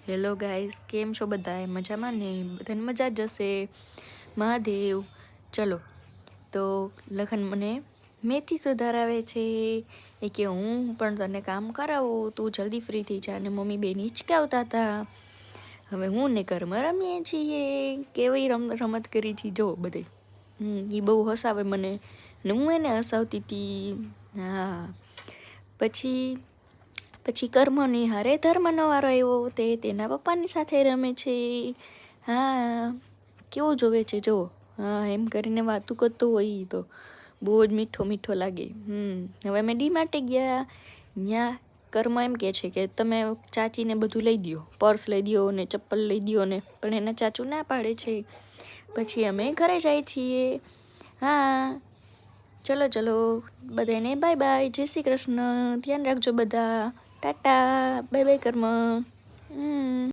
Hello guys, કેમ છો બધાએ? મજામાં ને? બધાને મજા જ જશે. મહાદેવ. ચલો, તો લખન મને મેથી સુધારાવે છે. એ કે હું પણ તને કામ કરાવું, તું જલ્દી ફ્રી થઈ જા. અને મમ્મી બેન હિચકાવતા હતા. હવે હું ને ઘરમાં રમીએ છીએ. કેવી રમત કરી છે જો બધે. એ બહુ હસાવે મને ને હું એને હસાવતી હતી. હા, પછી કર્મની હારે ધર્મનો વારો આવ્યો તે તેના પપ્પાની સાથે રમે છે. હા, કેવું જોવે છે જો. હા, એમ કરીને વાતું કરતો હોય ઈ તો બહુ જ મીઠો મીઠો લાગે. હવે અમે ડીમાર્ટે ગયા. ત્યાં કર્મ એમ કે છે કે તમે ચાચીને બધું લઈ દ્યો, પર્સ લઈ દ્યો ને ચપ્પલ લઈ દ્યો ને, પણ એના ચાચુ ના પાડે છે. પછી અમે ઘરે જાય છીએ. હા, ચલો બધાને બાય બાય, જય શ્રી કૃષ્ણ. ધ્યાન રાખજો બધા. ટાટા, બાય બાય કર્મ.